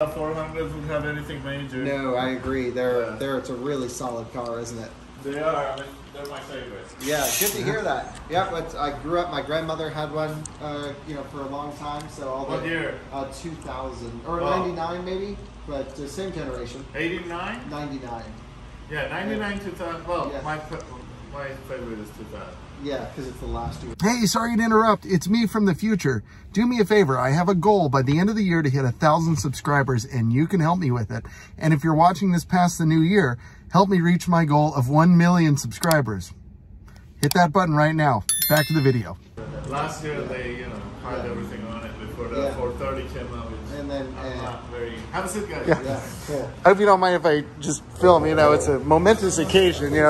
400s would have anything major. No, I agree. It's a really solid car, isn't it? They are. I mean, they're my favorite. Yeah, good to hear that. Yeah, but I grew up. My grandmother had one, for a long time. So all What year? 2000 or 99 maybe, but the same generation. 89. 99. Yeah, 99 2000. Well, yeah. my favorite is 2000. Yeah, because it's the last year. Hey, sorry to interrupt. It's me from the future. Do me a favor. I have a goal by the end of the year to hit 1,000 subscribers, and you can help me with it. And if you're watching this past the new year, help me reach my goal of 1 million subscribers. Hit that button right now. Back to the video. Last year they, had everything on it before the 430 came out. And then have a seat, guys. Yeah, cool. I hope you don't mind if I just film. It's a momentous occasion. You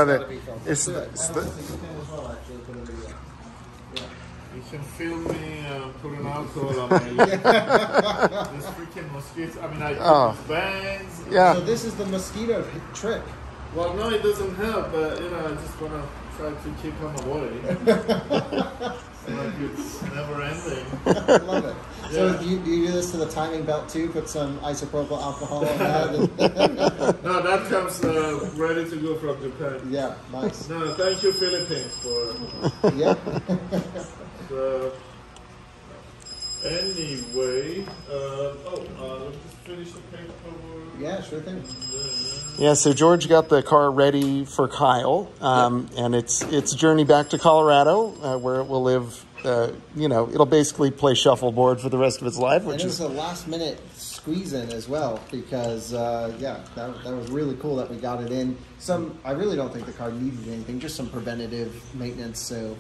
can feel me putting alcohol on my lip. This freaking mosquito. I mean, I use bangs. Yeah. So this is the mosquito trick. Well, no, it doesn't help, but I just want to try to keep them away. It's never ending. I love it. So do you do this to the timing belt too? Put some isopropyl alcohol on that? No, that comes ready to go from Japan. Yeah, nice. No, thank you, Philippines, for... Yeah. So, anyway, let's just finish the paperwork. Yeah, sure thing. Yeah, so George got the car ready for Kyle, and it's journey back to Colorado, where it will live. It'll basically play shuffleboard for the rest of its life, which is a last minute squeeze in as well, because that was really cool that we got it in. I really don't think the car needed anything, just some preventative maintenance. So,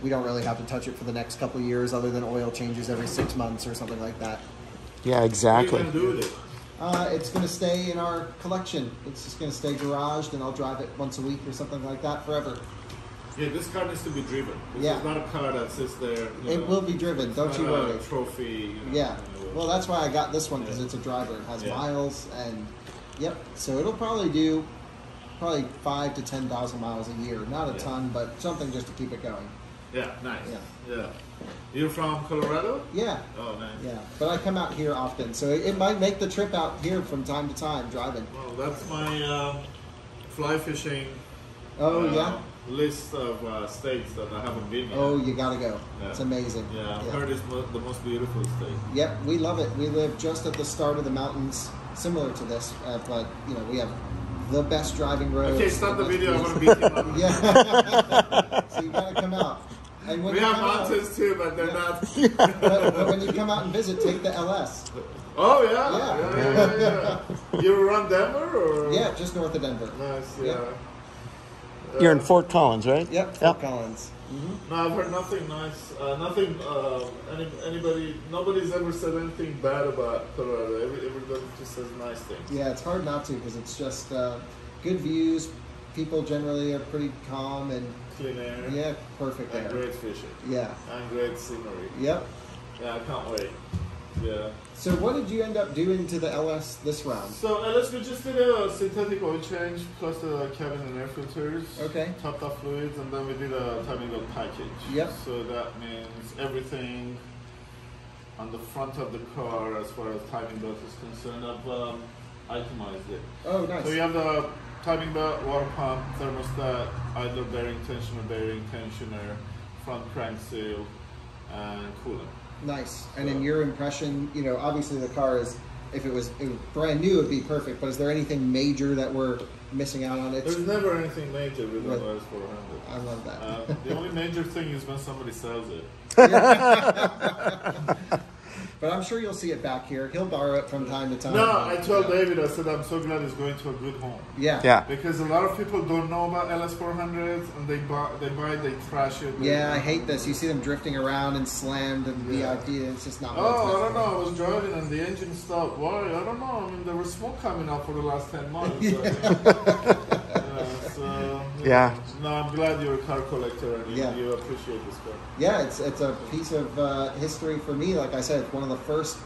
we don't really have to touch it for the next couple of years, other than oil changes every 6 months or something like that. Yeah, exactly. What are you going to do with it? It's going to stay in our collection. It's just going to stay garaged, and I'll drive it once a week or something like that forever. Yeah, this car needs to be driven. This is not a car that sits there. It will be driven, don't you worry. A trophy. Yeah. Well, that's why I got this one, because it's a driver. It has miles, and so it'll probably do 5,000 to 10,000 miles a year. Not a ton, but something just to keep it going. Yeah, nice. Yeah. You're from Colorado? Yeah. Oh, nice. Yeah, but I come out here often, so it might make the trip out here from time to time driving. Well, that's my fly fishing. List of states that I haven't been yet. Oh, you gotta go. Yeah. It's amazing. Yeah, I've heard it's the most beautiful state. Yep, we love it. We live just at the start of the mountains, similar to this, but we have the best driving roads. Okay, stop the video. I want to beat you up. Yeah. So you gotta come out. And when we have mountains too, but they're not. but when you come out and visit, take the LS. Oh yeah. You run Denver or? Yeah, just north of Denver. Nice. Yeah. You're in Fort Collins, right? Yep, Fort Collins. Mm-hmm. No, I've heard nothing nice. Nobody's ever said anything bad about Colorado. Everybody just says nice things. Yeah, it's hard not to, because it's just good views. People generally are pretty calm and clean air. Yeah, perfect and air. Great fishing. Yeah. And great scenery. Yep. Yeah, I can't wait. Yeah. So what did you end up doing to the LS this round? So LS, we just did a synthetic oil change plus the cabin and air filters. Okay. Topped off fluids, and then we did a timing belt package. Yep. So that means everything on the front of the car as far as timing belt is concerned, I've itemized it. Oh, nice. So you have the timing belt, water pump, thermostat, idler bearing tensioner, front crank seal, and coolant. Nice. And in your impression, obviously the car is, if it was brand new, it'd be perfect. But is there anything major that we're missing out on it? There's never anything major with the LS 400. I love that. The only major thing is when somebody sells it. But I'm sure you'll see it back here. He'll borrow it from time to time. No, I told David, I said, I'm so glad he's going to a good home. Yeah. Because a lot of people don't know about LS 400s, and they trash it. Yeah, I hate this. You see them drifting around and slammed and VIP, and it's just not. I don't know. I was driving and the engine stopped. Why? I don't know. I mean, there was smoke coming out for the last 10 months. No, I'm glad you're a car collector and you appreciate this car. Yeah, it's a piece of history for me. Like I said, it's one of the first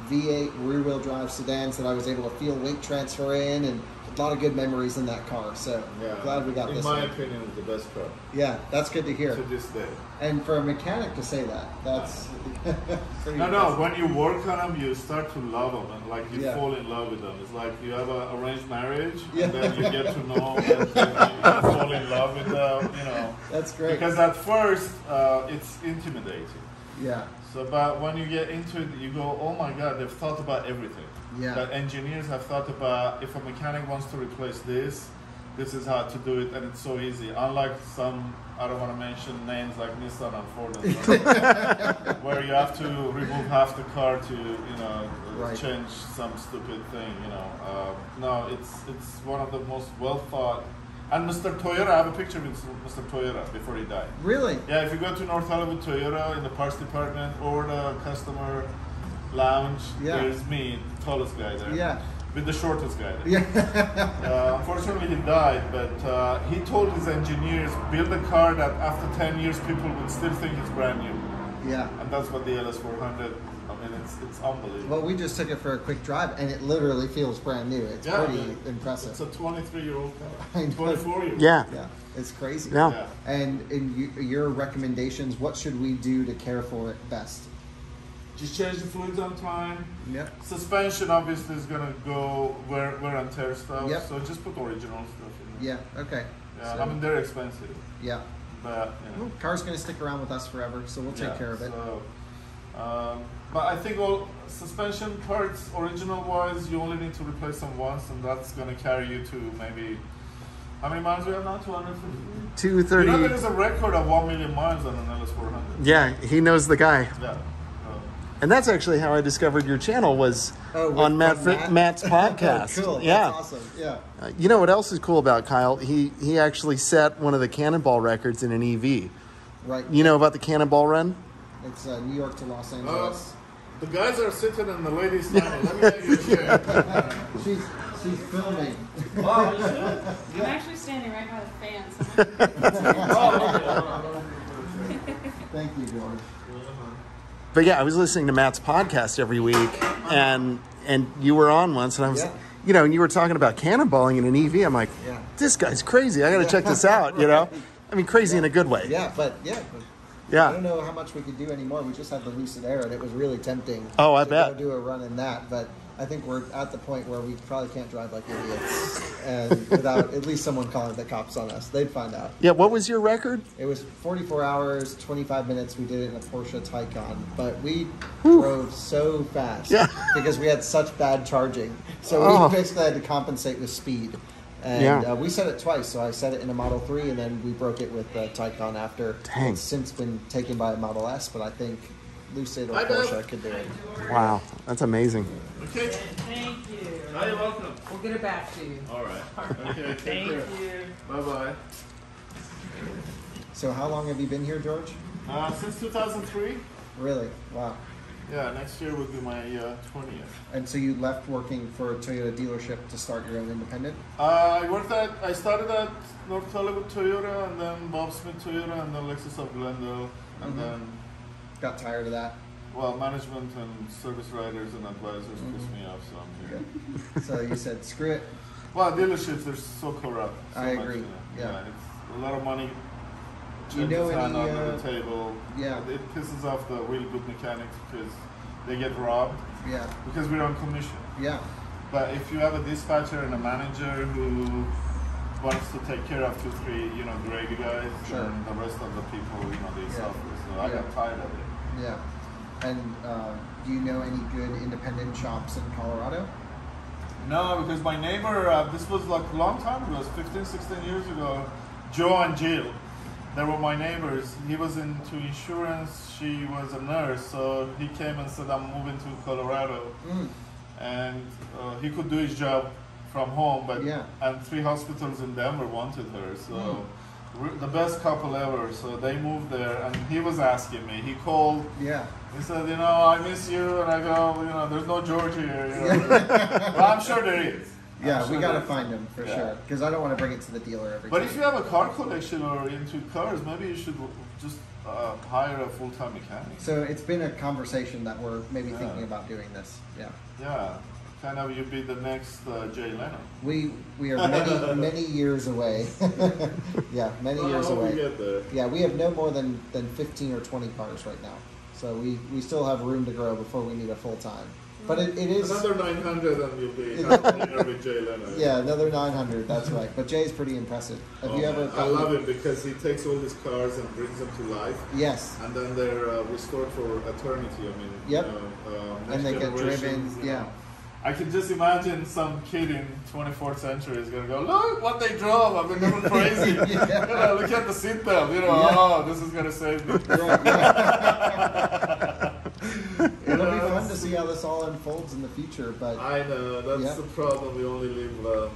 V8 rear-wheel drive sedans that I was able to feel weight transfer in, and a lot of good memories in that car. So glad we got this. In my opinion, it's the best car. Yeah, that's good to hear. To this day. And for a mechanic to say that, that's No. When you work on them, you start to love them, and like you Yeah. fall in love with them. It's like you have an arranged marriage, Yeah. and then you get to know, and then you fall in love with them. You know. That's great. Because at first, it's intimidating. Yeah. So, but when you get into it, you go, oh my God, they've thought about everything. Yeah. That engineers have thought about, if a mechanic wants to replace this is how to do it, and it's so easy. Unlike some, I don't want to mention names like Nissan and Ford, and stuff, where you have to remove half the car to, Right. change some stupid thing, No, it's one of the most well thought. And Mr. Toyota, I have a picture with Mr. Toyota before he died. Really? Yeah, if you go to North Hollywood Toyota in the parts department or the customer lounge, Yeah. there's me, the tallest guy there. Yeah. With the shortest guy there. Yeah. Unfortunately, he died, but he told his engineers, build a car that after 10 years people would still think it's brand new. Yeah. And that's what the LS400, I mean, it's unbelievable. Well, we just took it for a quick drive, and it literally feels brand new. It's pretty impressive. It's a 23-year-old car. I know. 24-year-old. Yeah. Yeah, it's crazy. Yeah. And in your recommendations, what should we do to care for it best? Just change the fluids on time. Yep. Suspension obviously is gonna go wear and tear stuff. Yep. So just put original stuff in there. Yeah. Okay. Yeah. So- I mean they're expensive, Yeah. but Well, car's gonna stick around with us forever, so we'll take care of it. So, but I think all suspension parts, original wise, you only need to replace them once, and that's gonna carry you to maybe. How many miles we have now? 250. 230. You know, there is a record of 1 million miles on an LS400. Yeah, he knows the guy. Yeah. And that's actually how I discovered your channel was with- on from Matt's podcast. Cool. Yeah. That's awesome. Yeah. You know what else is cool about Kyle? He actually set one of the Cannonball records in an EV. Right. You know about the Cannonball run? It's New York to Los Angeles. The guys are sitting and the ladies standing. Let me get you a chair. She's filming. Oh, you should. I'm actually standing right by the fans. Thank you, George. But yeah, I was listening to Matt's podcast every week, and you were on once, and I was, Yeah. and you were talking about cannonballing in an EV. I'm like, Yeah. this guy's crazy. I got to check this out. I mean, crazy in a good way. Yeah, but I Yeah. don't know how much we could do anymore. We just had the Lucid Air, and it was really tempting. Oh, I to bet. Go do a run in that, but I think we're at the point where we probably can't drive like idiots, and without at least someone calling the cops on us, they'd find out. Yeah. What was your record? It was 44 hours, 25 minutes. We did it in a Porsche Taycan, but we drove so fast Yeah. because we had such bad charging. So Oh. we basically had to compensate with speed. And we set it twice. So I set it in a Model 3, and then we broke it with the Taycan after. Dang. It's since been taken by a Model S, but I think Lucid or Hi, Bill. Porsche could do it. Wow, that's amazing. Okay. Thank you. Hi, you're welcome. We'll get it back to you. All right. Okay. Take Thank care. you. Bye bye. So how long have you been here, George? Since 2003. Really? Wow. Yeah, next year will be my 20th. And so you left working for a Toyota dealership to start your own independent? I started at North Hollywood Toyota, and then Bob Smith Toyota, and then Lexus of Glendale, and then, Got tired of that? well, management and service riders and advisors pissed me off, so I'm here. So you said, screw it. Well, dealerships are so corrupt. So I much, agree. Yeah, it's a lot of money. Do you know changes hand any, under the table. yeah. It pisses off the really good mechanics because they get robbed Yeah. because we're on commission. Yeah. But if you have a dispatcher and a manager who wants to take care of 2-3, gravy guys, Sure. and the rest of the people, they Yeah. suffer. So I Yeah. got tired of it. Yeah. And do you know any good independent shops in Colorado? No, because my neighbor, this was like a long time ago, it was 15, 16 years ago, Joe and Jill. They were my neighbors. He was into insurance, she was a nurse, so he came and said, I'm moving to Colorado. And he could do his job from home, but and 3 hospitals in Denver wanted her, so we're the best couple ever. So they moved there, and he was asking me. He called. Yeah. He said, I miss you, and I go, there's no George here. Well, I'm sure there is. Yeah, I'm we sure got to there is. find them for sure, because I don't want to bring it to the dealer every But time. if you have a car collection or into cars, maybe you should just hire a full-time mechanic. So it's been a conversation that we're maybe thinking about doing this. Yeah. Yeah, kind of you be the next Jay Leno. We are many years away. Yeah, many years Well, away. we get there. Yeah, we have no more than 15 or 20 cars right now. So we still have room to grow before we need a full-time. But it is... Another 900 and you'll be having dinner with Jay Leno. Yeah, another 900, that's right. But Jay's pretty impressive. Have you ever... I love him because he takes all these cars and brings them to life. Yes. And then they're restored for eternity. I mean, yep. You know, and they get driven, you know. I can just imagine some kid in 24th century is going to go, look what they drove. I've been going crazy. Yeah. You know, look at the seatbelt. You know, oh, this is going to save me. Right, yeah. It'll be fun to see how this all unfolds in the future, but I know that's the problem. We only live on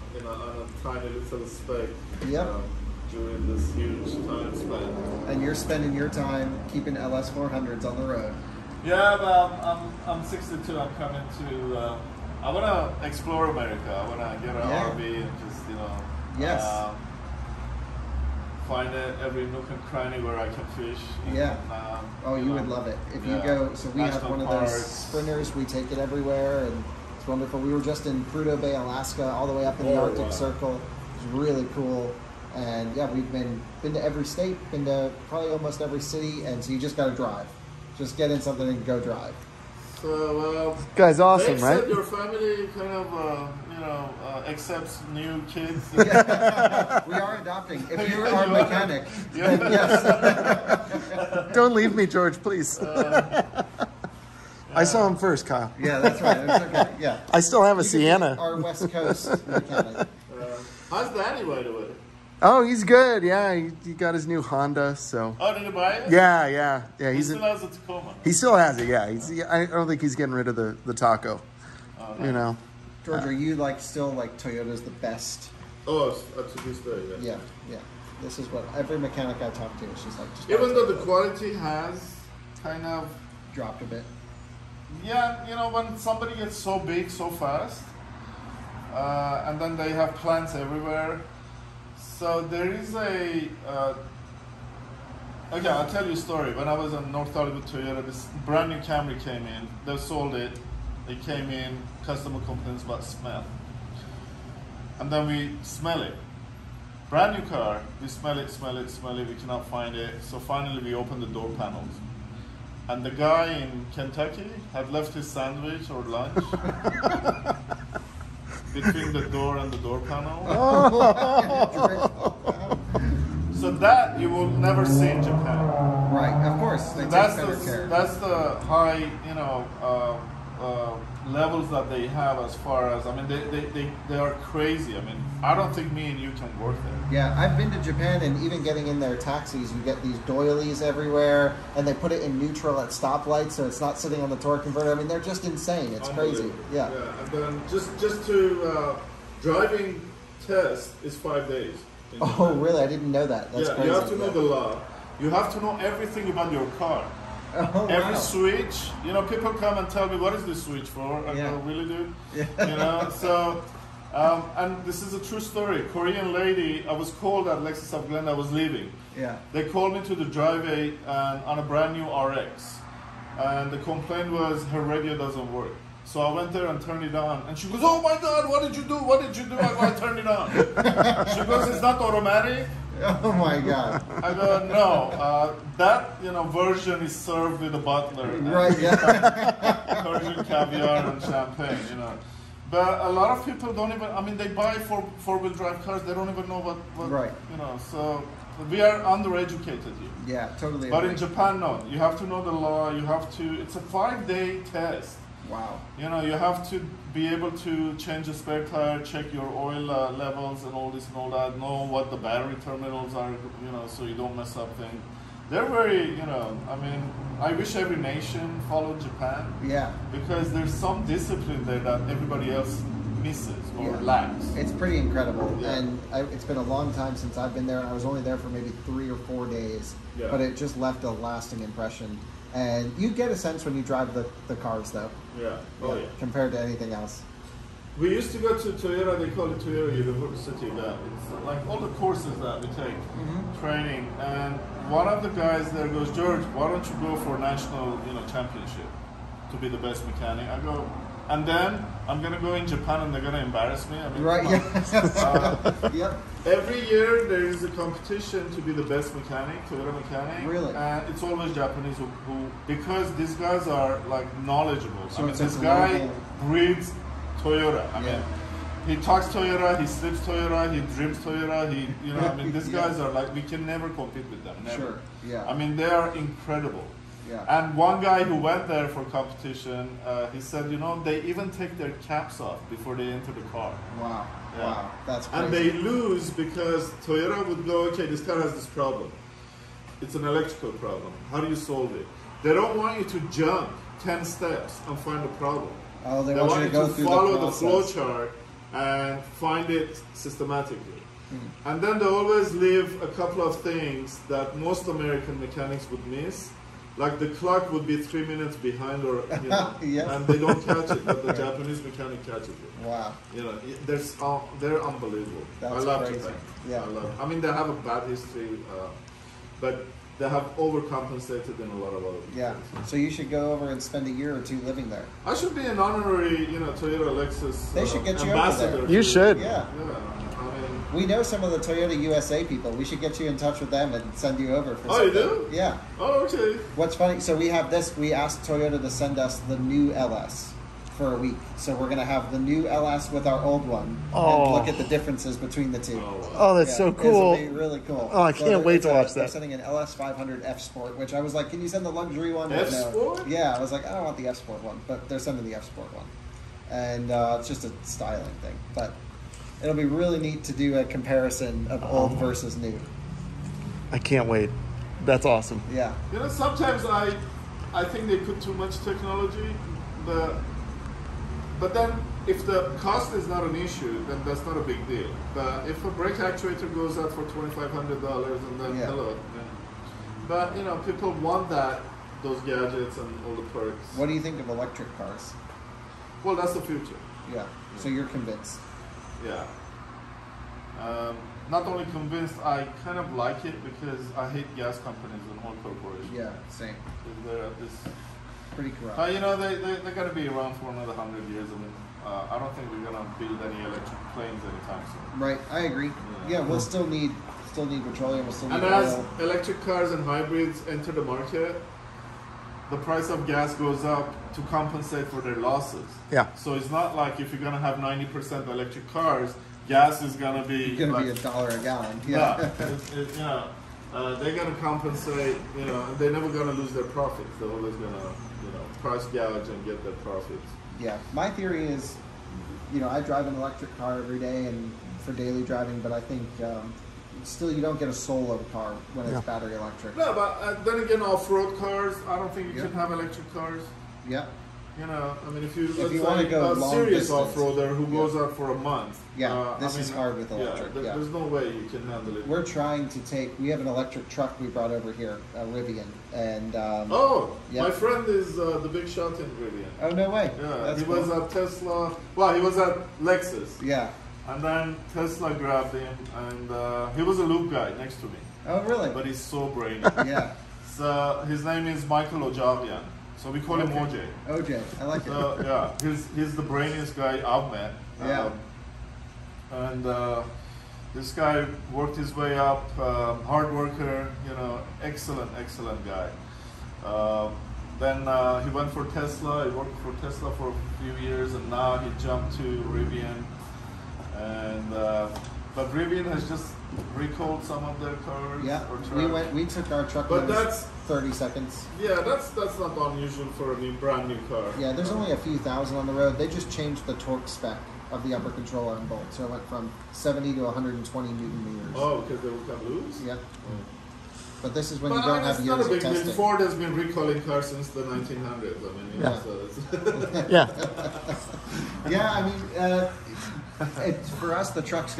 a tiny little space during this huge time span. And you're spending your time keeping LS 400s on the road. Yeah, but I'm 62. I'm coming to. I want to explore America. I want to get an RV and just find every nook and cranny where I can fish. Yeah. You would love it. If you go, so we have one of those sprinters, we take it everywhere, and it's wonderful. We were just in Prudhoe Bay, Alaska, all the way up in the Arctic Circle. It's really cool. And yeah, we've been to every state, been to probably almost every city, and so you just got to drive. Just get in something and go drive. So, this guy's awesome, right? Your family kind of, accepts new kids. We are adopting. If you're our mechanic, then yes. Don't leave me, George, please. I saw him first, Kyle. Yeah, that's right. It's okay. Yeah. I still have a Sienna. Our West Coast mechanic. How's Danny, by the way? Oh, he's good. Yeah, he got his new Honda. So. Oh, did you buy it? Yeah. He still has a Tacoma. He still has it. Yeah. I don't think he's getting rid of the Taco. Oh, you know. George, are you still Toyota's the best? Oh, up to this day, yeah. Yeah. This is what every mechanic I talk to is just like. Even though the quality has kind of dropped a bit. Yeah, when somebody gets so big so fast, and then they have plants everywhere. So there is okay, I'll tell you a story. When I was in North Hollywood Toyota, this brand new Camry came in. They sold it. It came in. Customer complaints about smell. And then we smell it. Brand new car. We smell it. We cannot find it. So finally we opened the door panels. And the guy in Kentucky had left his sandwich or lunch between the door and the door panel. So that you will never see in Japan. Right, of course. They take better care. That's the high, levels that they have as far as, they are crazy. I don't think me and you can work there. Yeah, I've been to Japan, and even getting in their taxis, you get these doilies everywhere, and they put it in neutral at stoplights, so it's not sitting on the torque converter. They're just insane. It's crazy. Yeah. And then just to driving test is 5 days. Oh, really? I didn't know that. That's crazy. You have to know the law. You have to know everything about your car. Oh, every switch, people come and tell me, what is this switch for? I go, really, dude? Yeah. So, and this is a true story. Korean lady, I was called at Lexus of Glendale, I was leaving. Yeah. They called me to the driveway on a brand new RX. And the complaint was her radio doesn't work. So I went there and turned it on. And she goes, oh my God, what did you do? What did you do? I go, I turned it on. She goes, it's not automatic. Oh my God. I go, no, that version is served with a butler. Right, yeah. Persian caviar and champagne, But a lot of people don't even, they buy four-wheel drive cars, they don't even know what right. So we are undereducated here. Yeah, totally. But in Japan, no. You have to know the law, it's a 5-day test. Wow. You have to be able to change a spare tire, check your oil levels and all this and all that, know what the battery terminals are, so you don't mess up things. They're very, I wish every nation followed Japan. Yeah. Because there's some discipline there that everybody else misses or lacks. It's pretty incredible. Yeah. And it's been a long time since I've been there. I was only there for maybe 3 or 4 days, but it just left a lasting impression. And you get a sense when you drive the cars, though. Yeah. Compared to anything else. We used to go to Toyota, they call it Toyota University. It's like all the courses that we take, training. And one of the guys there goes, George, why don't you go for a national championship to be the best mechanic? I go, And then I'm gonna go in Japan and they're gonna embarrass me. I mean, Right. Yeah. Yep. Every year there is a competition to be the best mechanic, Toyota mechanic. Really? And it's always Japanese who because these guys are like knowledgeable. So I mean, it's this a guy global- breeds Toyota. I Yeah. mean, he talks Toyota, he sleeps Toyota, he dreams Toyota. I mean, these Yeah. guys are like, we can never compete with them. Never. Sure. Yeah. I mean, they are incredible. Yeah. And one guy who went there for competition, he said, they even take their caps off before they enter the car. Wow. Yeah. Wow. That's crazy. And they lose because Toyota would go, okay, this car has this problem. It's an electrical problem. How do you solve it? They don't want you to jump 10 steps and find the problem. Oh, they want you to go through follow the the flow process. chart and find it systematically. Hmm. And then they always leave a couple of things that most American mechanics would miss. Like the clock would be 3 minutes behind, or Yes. and they don't catch it, but the Japanese mechanic catches it. Wow. They're unbelievable. That's I love crazy. Japan. Yeah. I mean, they have a bad history, but they have overcompensated in a lot of other Yeah. places. So you should go over and spend a year or two living there. I should be an honorary, Toyota Lexus They should get you over ambassador. there. You should. Yeah. Yeah. I mean, We know some of the Toyota USA people. We should get you in touch with them and send you over. For Oh, you something. do? Yeah. oh, okay. What's funny, so we have this, we asked Toyota to send us the new LS for a week. So we're going to have the new LS with our old one Oh. and look at the differences between the two. Oh, wow. Oh, that's so cool. It'll be really cool. Oh, I can't wait to watch They're that. sending an LS 500 F Sport, which I was like, can you send the luxury one? But no. F-Sport? Yeah, I was like, I don't want the F Sport one, but they're sending the F Sport one. And it's just a styling thing. But it'll be really neat to do a comparison of old versus new. I can't wait. That's awesome. Yeah. Sometimes I think they put too much technology, but then if the cost is not an issue, then that's not a big deal. But if a brake actuator goes up for $2,500 and then Yeah. hello, but people want those gadgets and all the perks. What do you think of electric cars? Well, that's the future. Yeah. So you're convinced. Yeah. Not only convinced, I kind of like it because I hate gas companies and oil corporations. Yeah, same. Because they're at this. Pretty corrupt. They're gonna be around for another 100 years. I mean, I don't think we're gonna build any electric planes anytime soon. Right, I agree. Yeah, we'll still need petroleum. We'll still need And as oil. electric cars and hybrids enter the market, the price of gas goes up to compensate for their losses. Yeah. So it's not like if you're gonna have 90% electric cars, gas is gonna be It's gonna like, be $1 a gallon. yeah. Yeah. They're gonna compensate. They're never gonna lose their profits. They're always gonna price gouge and get their profits. Yeah. My theory is, I drive an electric car every day and for daily driving, but I think still you don't get a solo car when it's Yeah. battery electric. No, but then again, off-road cars. I don't think you Yeah. can have electric cars. Yeah. I mean, if you you wanna go a long serious distance. off-roader who Yeah. goes out for a month. Yeah, this is hard with electric, yeah. There's no way you can handle it. We're trying to we have an electric truck we brought over here, a Rivian, and yeah. My friend is the big shot in Rivian. oh no way, Yeah, that's he cool. was at Tesla. Well, he was at Lexus. Yeah. And then Tesla grabbed him, and he was a loop guy next to me. Oh really? But he's so brainy. Yeah. So his name is Michael Ojavian. So we call him OJ. OJ, I like it. So yeah, he's the brainiest guy I've met. Yeah. And this guy worked his way up, hard worker, excellent guy. Then he went for Tesla. He worked for Tesla for a few years, and now he jumped to Rivian. And but Rivian has just recalled some of their cars. Yeah, or trucks. we took our truck. But and it was that's 30 seconds. Yeah, that's not unusual for a brand new car. Yeah, there's only a few thousand on the road. They just changed the torque spec of the upper controller and bolt, so it went from 70 to 120 newton meters. Oh, because they will come loose. Yeah. But this is when But you don't have it's not years a of big deal. testing. Ford has been recalling cars since the 1900s. I mean, Yeah. so it's Yeah. Yeah, I mean, for us, the truck's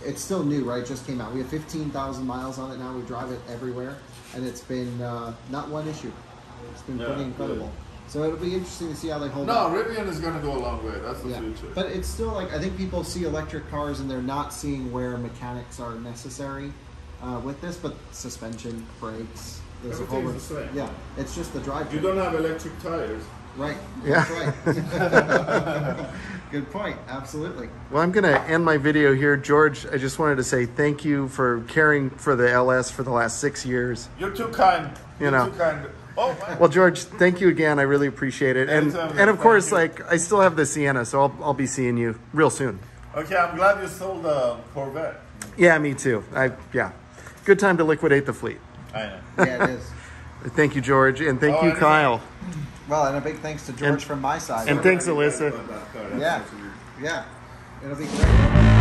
it's still new, right? It just came out. We have 15,000 miles on it now. We drive it everywhere, and it's been not one issue. It's been Yeah, pretty incredible. So it'll be interesting to see how they hold no, up. Rivian is going to go a long way. That's the Yeah, future. but it's still like I think people see electric cars and they're not seeing where mechanics are necessary with this. But suspension, brakes, there's a whole Everything's the same. Yeah, it's just the drive. You don't have electric tires. Right. Yeah. That's right. Good point. Absolutely. Well, I'm going to end my video here. George, I just wanted to say thank you for caring for the LS for the last 6 years. You're too kind. You know. You're too kind. Oh, man. Well, George, thank you again. I really appreciate it. And of course, like, I still have the Sienna, so I'll be seeing you real soon. Okay, I'm glad you sold the Corvette. Yeah, me too. Yeah. Good time to liquidate the fleet. I know. Yeah, it is. Thank you, George, and thank you, Kyle. Well, and a big thanks to George from my side. And thanks, Alyssa. Yeah. Yeah. It'll be great.